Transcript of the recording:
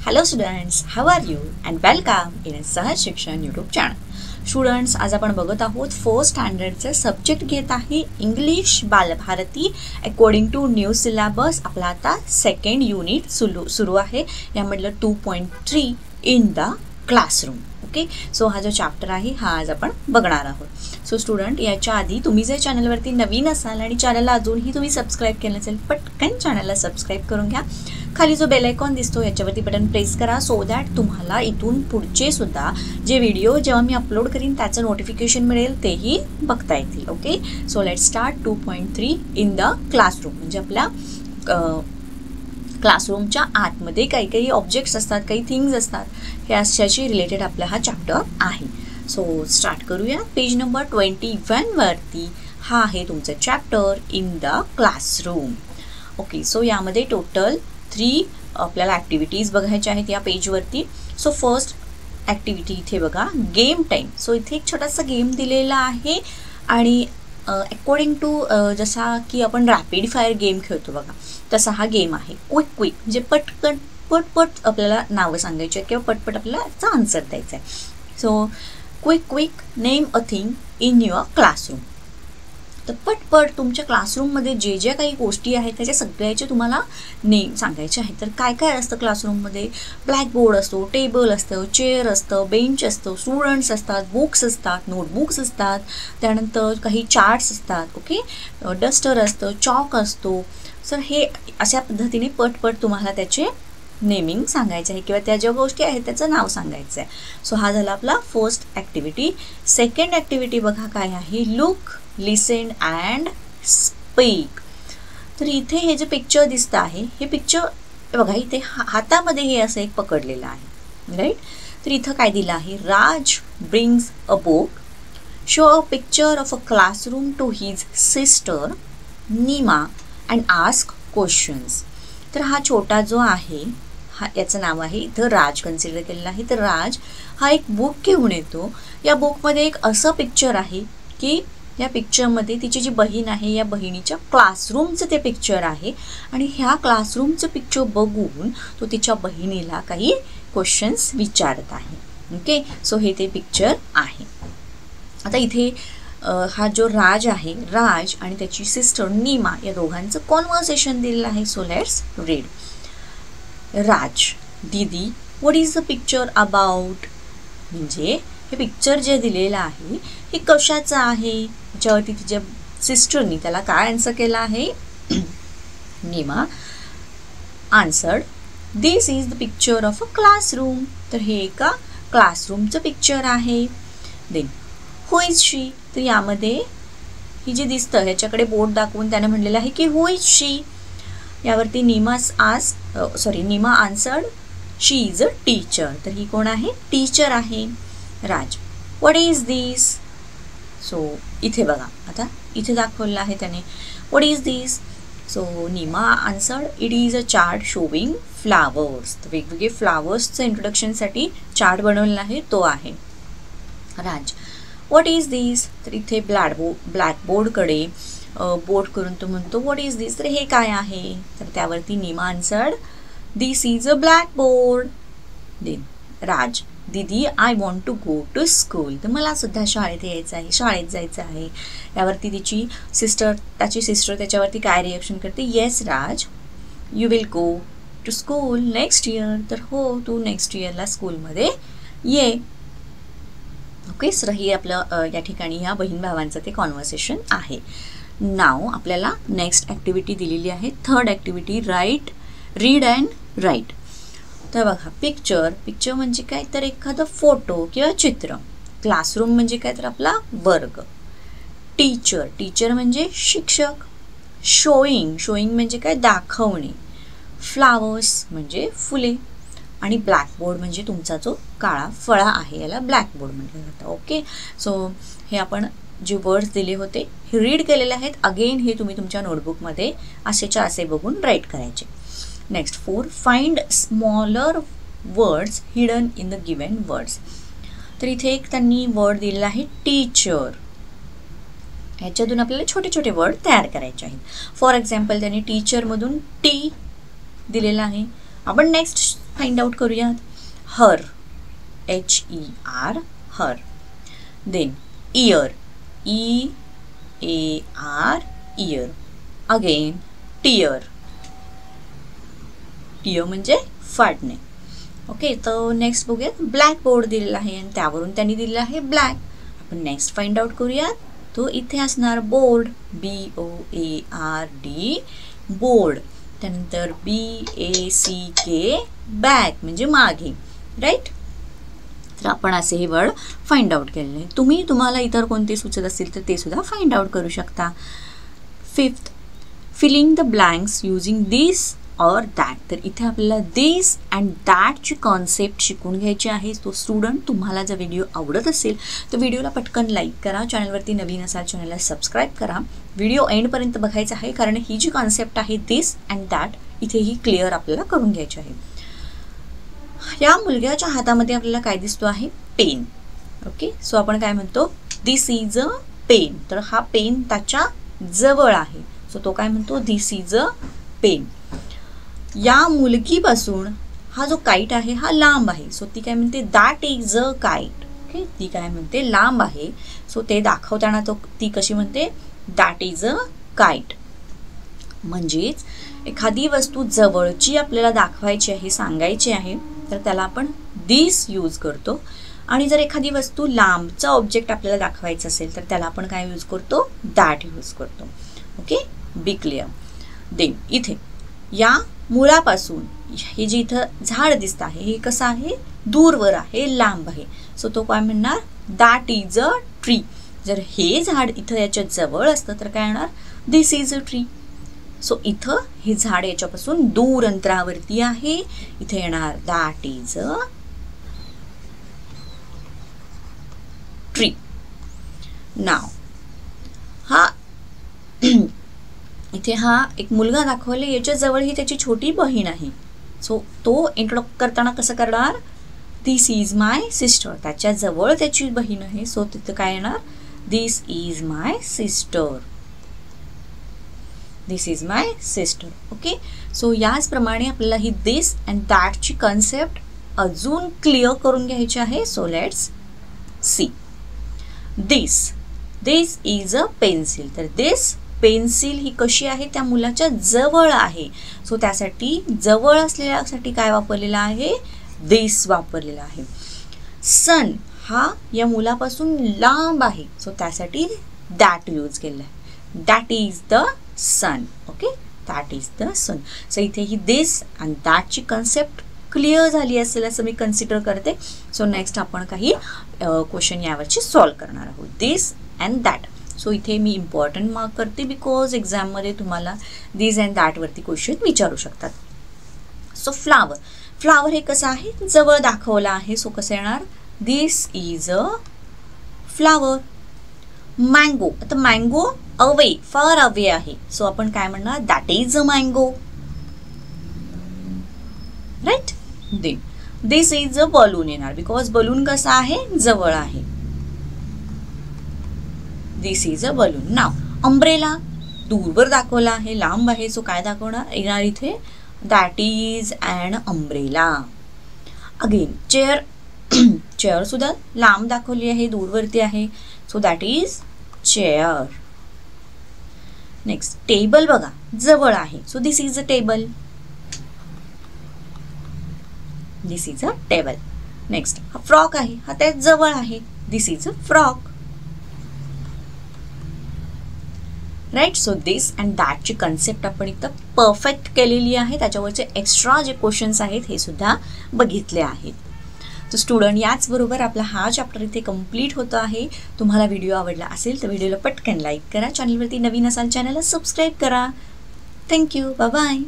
Hello students, how are you? And welcome in a सहज शिक्षण YouTube channel. Students, आज आपण बघत आहोत 4th स्टँडर्डचे सब्जेक्ट घेत आहे English Balbharati according to new syllabus. आपला आता सेकंड युनिट सुरू आहे. यामधलं 2.3 in the classroom. Okay, so हा जो चॅप्टर आहे हा आज आपण बघणार आहोत. सो स्टुडंट, याच्या आधी तुम्ही जर चॅनलवरती नवीन असाल आणि चॅनलला अजूनही तुम्ही सबस्क्राईब केलं नसेल, पटकन चॅनलला सबस्क्राईब करून घ्या. खाली जो बेल आयकॉन दिसतो याच्यावरती बटन प्रेस करा, सो दॅट तुम्हाला इथून पुढचे सुद्धा जे व्हिडिओ जेव्हा मी अपलोड करीन त्याचं नोटिफिकेशन मिळेल, तेही बघता येतील. Okay, so let's start 2.3 in the classroom. म्हणजे आपल्या क्लासरूमच्या आतमध्ये काही काही ऑब्जेक्ट्स असतात, काही थिंग्स असतात, हे अशाशी रिलेटेड आपला हा चॅप्टर आहे. सो स्टार्ट करूया. पेज नंबर 21 वरती हा आहे तुमचं chapter in the classroom. Okay, so यामध्ये टोटल 3 आपल्याला ॲक्टिव्हिटीज बघायच्या आहेत या पेजवरती. सो फर्स्ट ॲक्टिव्हिटी इथे बघा, गेम टाईम. सो इथे एक छोटासा गेम दिलेला आहे आणि अकॉर्डिंग टू जसा की आपण रॅपिड फायर गेम खेळतो बघा, तसा हा गेम आहे. क्विक म्हणजे पटकन पटपट आपल्याला नावं सांगायची आहेत किंवा पटपट आपल्याला याचा आन्सर द्यायचा आहे. So quick name a thing in your classroom. तर पटपट तुमच्या क्लासरूममध्ये जे ज्या काही गोष्टी आहेत त्याच्या सगळ्याचे तुम्हाला नेम सांगायचे आहेत. तर काय काय असतं क्लासरूममध्ये? ब्लॅकबोर्ड असतो, टेबल असतं, चेअर असतं, बेंच असतं, स्टुडंट्स असतात, बुक्स असतात, नोटबुक्स असतात, त्यानंतर काही चार्ट्स असतात, ओके, डस्टर असतं, चॉक असतो. सर हे अशा पद्धतीने पटपट तुम्हाला त्याचे नेमिंग सांगायचं आहे किंवा त्या ज्या गोष्टी आहेत त्याचं नाव सांगायचं आहे. सो हा झाला आपला फर्स्ट ॲक्टिव्हिटी. सेकंड ॲक्टिव्हिटी बघा काय आहे, लुक, लिसन अँड स्पीक. तर इथे हे जे पिक्चर दिसतं आहे, हे पिक्चर बघा, इथे हातामध्ये हे असं एक पकडलेलं आहे, राईट. तर इथं काय दिलं आहे, Raj brings a book, show a picture of a classroom to his sister Neema and ask questions. तर हा छोटा जो आहे हा, याचं नाव आहे इथं राज कन्सिडर केलेलं आहे. तर राज हा एक बुक घेऊन येतो. या बुकमध्ये एक असं पिक्चर आहे की या पिक्चरमध्ये तिची जी बहीण आहे, या बहिणीच्या क्लासरूमचं ते पिक्चर आहे आणि ह्या क्लासरूमचं पिक्चर बघून तो तिच्या बहिणीला काही क्वेश्चन्स विचारत आहे. ओके, सो हे ते पिक्चर आहे. आता इथे हा जो राज आहे, राज आणि त्याची सिस्टर नीमा या दोघांचं कॉन्व्हर्सेशन दिलेलं आहे. So let's read. राज, दीदी, what is the picture about? म्हणजे हे पिक्चर जे दिलेलं आहे हे कशाचं आहे? याच्यावरती तिच्या सिस्टरनी त्याला काय आन्सर केला आहे? Neema answered, this is the picture of a classroom. तर हे एका क्लासरूमचं पिक्चर आहे. Then who is she? तर यामध्ये ही जे दिसतं ह्याच्याकडे बोट दाखवून त्याने म्हणलेलं आहे की हु इज शी. यावरती Neema answered, she is a teacher. तर ही कोण आहे? टीचर आहे. Raj, what is this? So इथे बघा, आता इथे दाखवलेलं आहे त्याने, what is this? So Neema answered, it is a chart showing flowers. तर वेगवेगळे फ्लावर्सचं इंट्रोडक्शनसाठी चार्ट बनवलेला आहे, तो आहे. Raj, what is this? तर इथे ब्लॅकबोर्डकडे बोर्ड करून तो म्हणतो व्हॉट इज दिस? तर हे काय आहे? तर त्यावरती Neema answered, this is a blackboard. Then Raj, दीदी, I want to go to school. तर मला सुद्धा शाळेत यायचं आहे, शाळेत जायचं आहे. यावरती त्याची सिस्टर त्याच्यावरती काय रिॲक्शन करते? Yes Raj, you will go to school next year. तर हो, तू नेक्स्ट इयरला स्कूलमध्ये ये. ओके, सर ही आपलं या ठिकाणी ह्या बहीण भावांचं ते कॉन्व्हर्सेशन आहे. नाव आपल्याला नेक्स्ट ॲक्टिव्हिटी दिलेली आहे, third activity, read and write. तर बघा, पिक्चर म्हणजे काय? तर एखादं फोटो किंवा चित्र. क्लासरूम म्हणजे काय? तर आपला वर्ग. टीचर म्हणजे शिक्षक. शोईंग म्हणजे काय? दाखवणे. फ्लावर्स म्हणजे फुले. आणि ब्लॅकबोर्ड म्हणजे तुमचा जो काळा फळा आहे, याला ब्लॅकबोर्ड म्हटलं जातं. ओके, सो हे आपण जे वर्ड्स दिले होते हे रीड केलेले आहेत. अगेन हे तुम्ही तुमच्या नोटबुकमध्ये असेच्या असे बघून राईट करायचे. Next 4, find smaller words hidden in the given words. तर इथे एक त्यांनी वर्ड दिलेला आहे टीचर. ह्याच्यातून आपल्याला छोटे छोटे वर्ड तयार करायचे आहेत. फॉर एक्झाम्पल त्यांनी टीचरमधून टी दिलेला आहे. आपण नेक्स्ट फाइंड आउट करूयात. Her, HER, her. Then ear, EAR, ear. Again tear, tear म्हणजे फाडणे. ओके, तर नेक्स्ट बघूयात. ब्लॅक बोर्ड दिलेला आहे आणि त्यावरून त्यांनी दिलेला आहे ब्लॅक. आपण नेक्स्ट फाइंड आउट करूयात. तो इथे असणार बोर्ड, BOARD, बोर्ड. त्यानंतर BACK, बॅक म्हणजे मागे, राईट. तर आपण असे हे वर्ड फाइंड आउट केलेले. तुम्हाला इतर कोणते सुचत असतील तर ते सुद्धा फाइंड आउट करू शकता. 5th, filling the blanks using this or that. तर इथे आपल्याला दिस अँड दॅटची कॉन्सेप्ट शिकून घ्यायची आहे. तो स्टुडंट, तुम्हाला जर व्हिडिओ आवडत असेल तर व्हिडिओला पटकन लाईक करा. चॅनलवरती नवीन असाल चॅनलला सबस्क्राईब करा. व्हिडिओ एंडपर्यंत बघायचा आहे, कारण ही जी कॉन्सेप्ट आहे दिस अँड दॅट इथेही क्लिअर आपल्याला करून घ्यायची आहे. या मुलग्याच्या हातामध्ये आपल्याला काय दिसतो आहे? पेन. ओके, सो आपण काय म्हणतो? दिस इज अ पेन. तर हा पेन त्याच्या जवळ आहे, सो तो काय म्हणतो? दिस इज अ पेन. या मुलगीपासून हा जो काईट आहे हा लांब आहे, सो ती काय म्हणते? That is a kite. Okay, ती काय म्हणते? लांब आहे. सो ते दाखवताना ती कशी म्हणते? That is a kite. म्हणजेच एखादी वस्तू जवळची आपल्याला दाखवायची आहे, सांगायची आहे, तर त्याला आपण दिस यूज करतो. आणि जर एखादी वस्तू लांबचा ऑब्जेक्ट आपल्याला दाखवायचं असेल तर त्याला आपण काय यूज करतो? दॅट यूज करतो. ओके, बी क्लिअर. देन इथे या मुळापासून हे जे इथं झाड दिसत आहे हे कसं आहे? दूरवर आहे, लांब आहे. सो तो काय म्हणणार? That is a tree. जर हे झाड इथं याच्या जवळ असतं तर काय येणार? This is a tree. So इथं हे झाड याच्यापासून दूर अंतरावरती आहे, इथे येणार दॅट इज अ ट्री. नाव हा इथे हा एक मुलगा दाखवले, याच्या जवळ ही त्याची छोटी बहीण आहे. सो तो इंट्रोडक्ट करताना कसं करणार? This is my sister. त्याच्या जवळ त्याची बहीण आहे, सो तिथं काय येणार? This is my sister. This is my sister. Okay, so याचप्रमाणे आपल्याला ही दिस अँड दॅटची कन्सेप्ट अजून क्लिअर करून घ्यायची आहे. So let's see. This is a pencil. तर दिस पेन्सिल ही कशी आहे? त्या मुलाच्या जवळ आहे, सो त्यासाठी जवळ असलेल्यासाठी काय वापरलेला आहे? दिस वापरलेला आहे. सन हा या मुलापासून लांब आहे, सो त्यासाठी दॅट यूज केलेला आहे. That is the sun. Okay, that is the sun. So इथे ही दिस अँड दॅटची कन्सेप्ट क्लिअर झाली असेल असं मी कन्सिडर करते. सो नेक्स्ट आपण काही क्वेश्चन यावरची सॉल्व करणार आहोत. दिस अँड दॅट. सो इथे मी इम्पॉर्टंट मार्क करते बिकॉज एक्झाममध्ये तुम्हाला दिस अँड दॅटवरती क्वेश्चन विचारू शकतात. सो फ्लावर हे कसं आहे? जवळ दाखवलं आहे, सो कसं येणार? This is a flower. Mango, आता मँगो अवे, फार अवे आहे, सो आपण काय म्हणणार? That is a mango, right. Then this is a balloon येणार, बिकॉज बलून कसा आहे? जवळ आहे. This is a balloon. नाव अम्ब्रेला दूरवर दाखवला आहे, लांब आहे, सो काय दाखवणार? येणार इथे that is an umbrella. Again chair. Chair सुद्धा लांब दाखवली आहे, दूरवरती आहे, so that is chair. Next table बघा, जवळ आहे, so this is a table. This is a table. Next हा फ्रॉक आहे, हा त्या जवळ आहे, this is a frock. Right. So this and दॅटची कन्सेप्ट आपण इथं परफेक्ट केलेली आहे. त्याच्यावरचे एक्स्ट्रा जे क्वेश्चन्स आहेत हे सुद्धा बघितले आहेत. तर स्टुडंट, याचबरोबर आपला हा चॅप्टर इथे कंप्लीट होतो आहे. तुम्हाला व्हिडिओ आवडला असेल तर व्हिडिओला पटकन लाईक करा. चॅनलवरती नवीन असाल चॅनलला सबस्क्राईब करा. थँक्यू. Bye bye.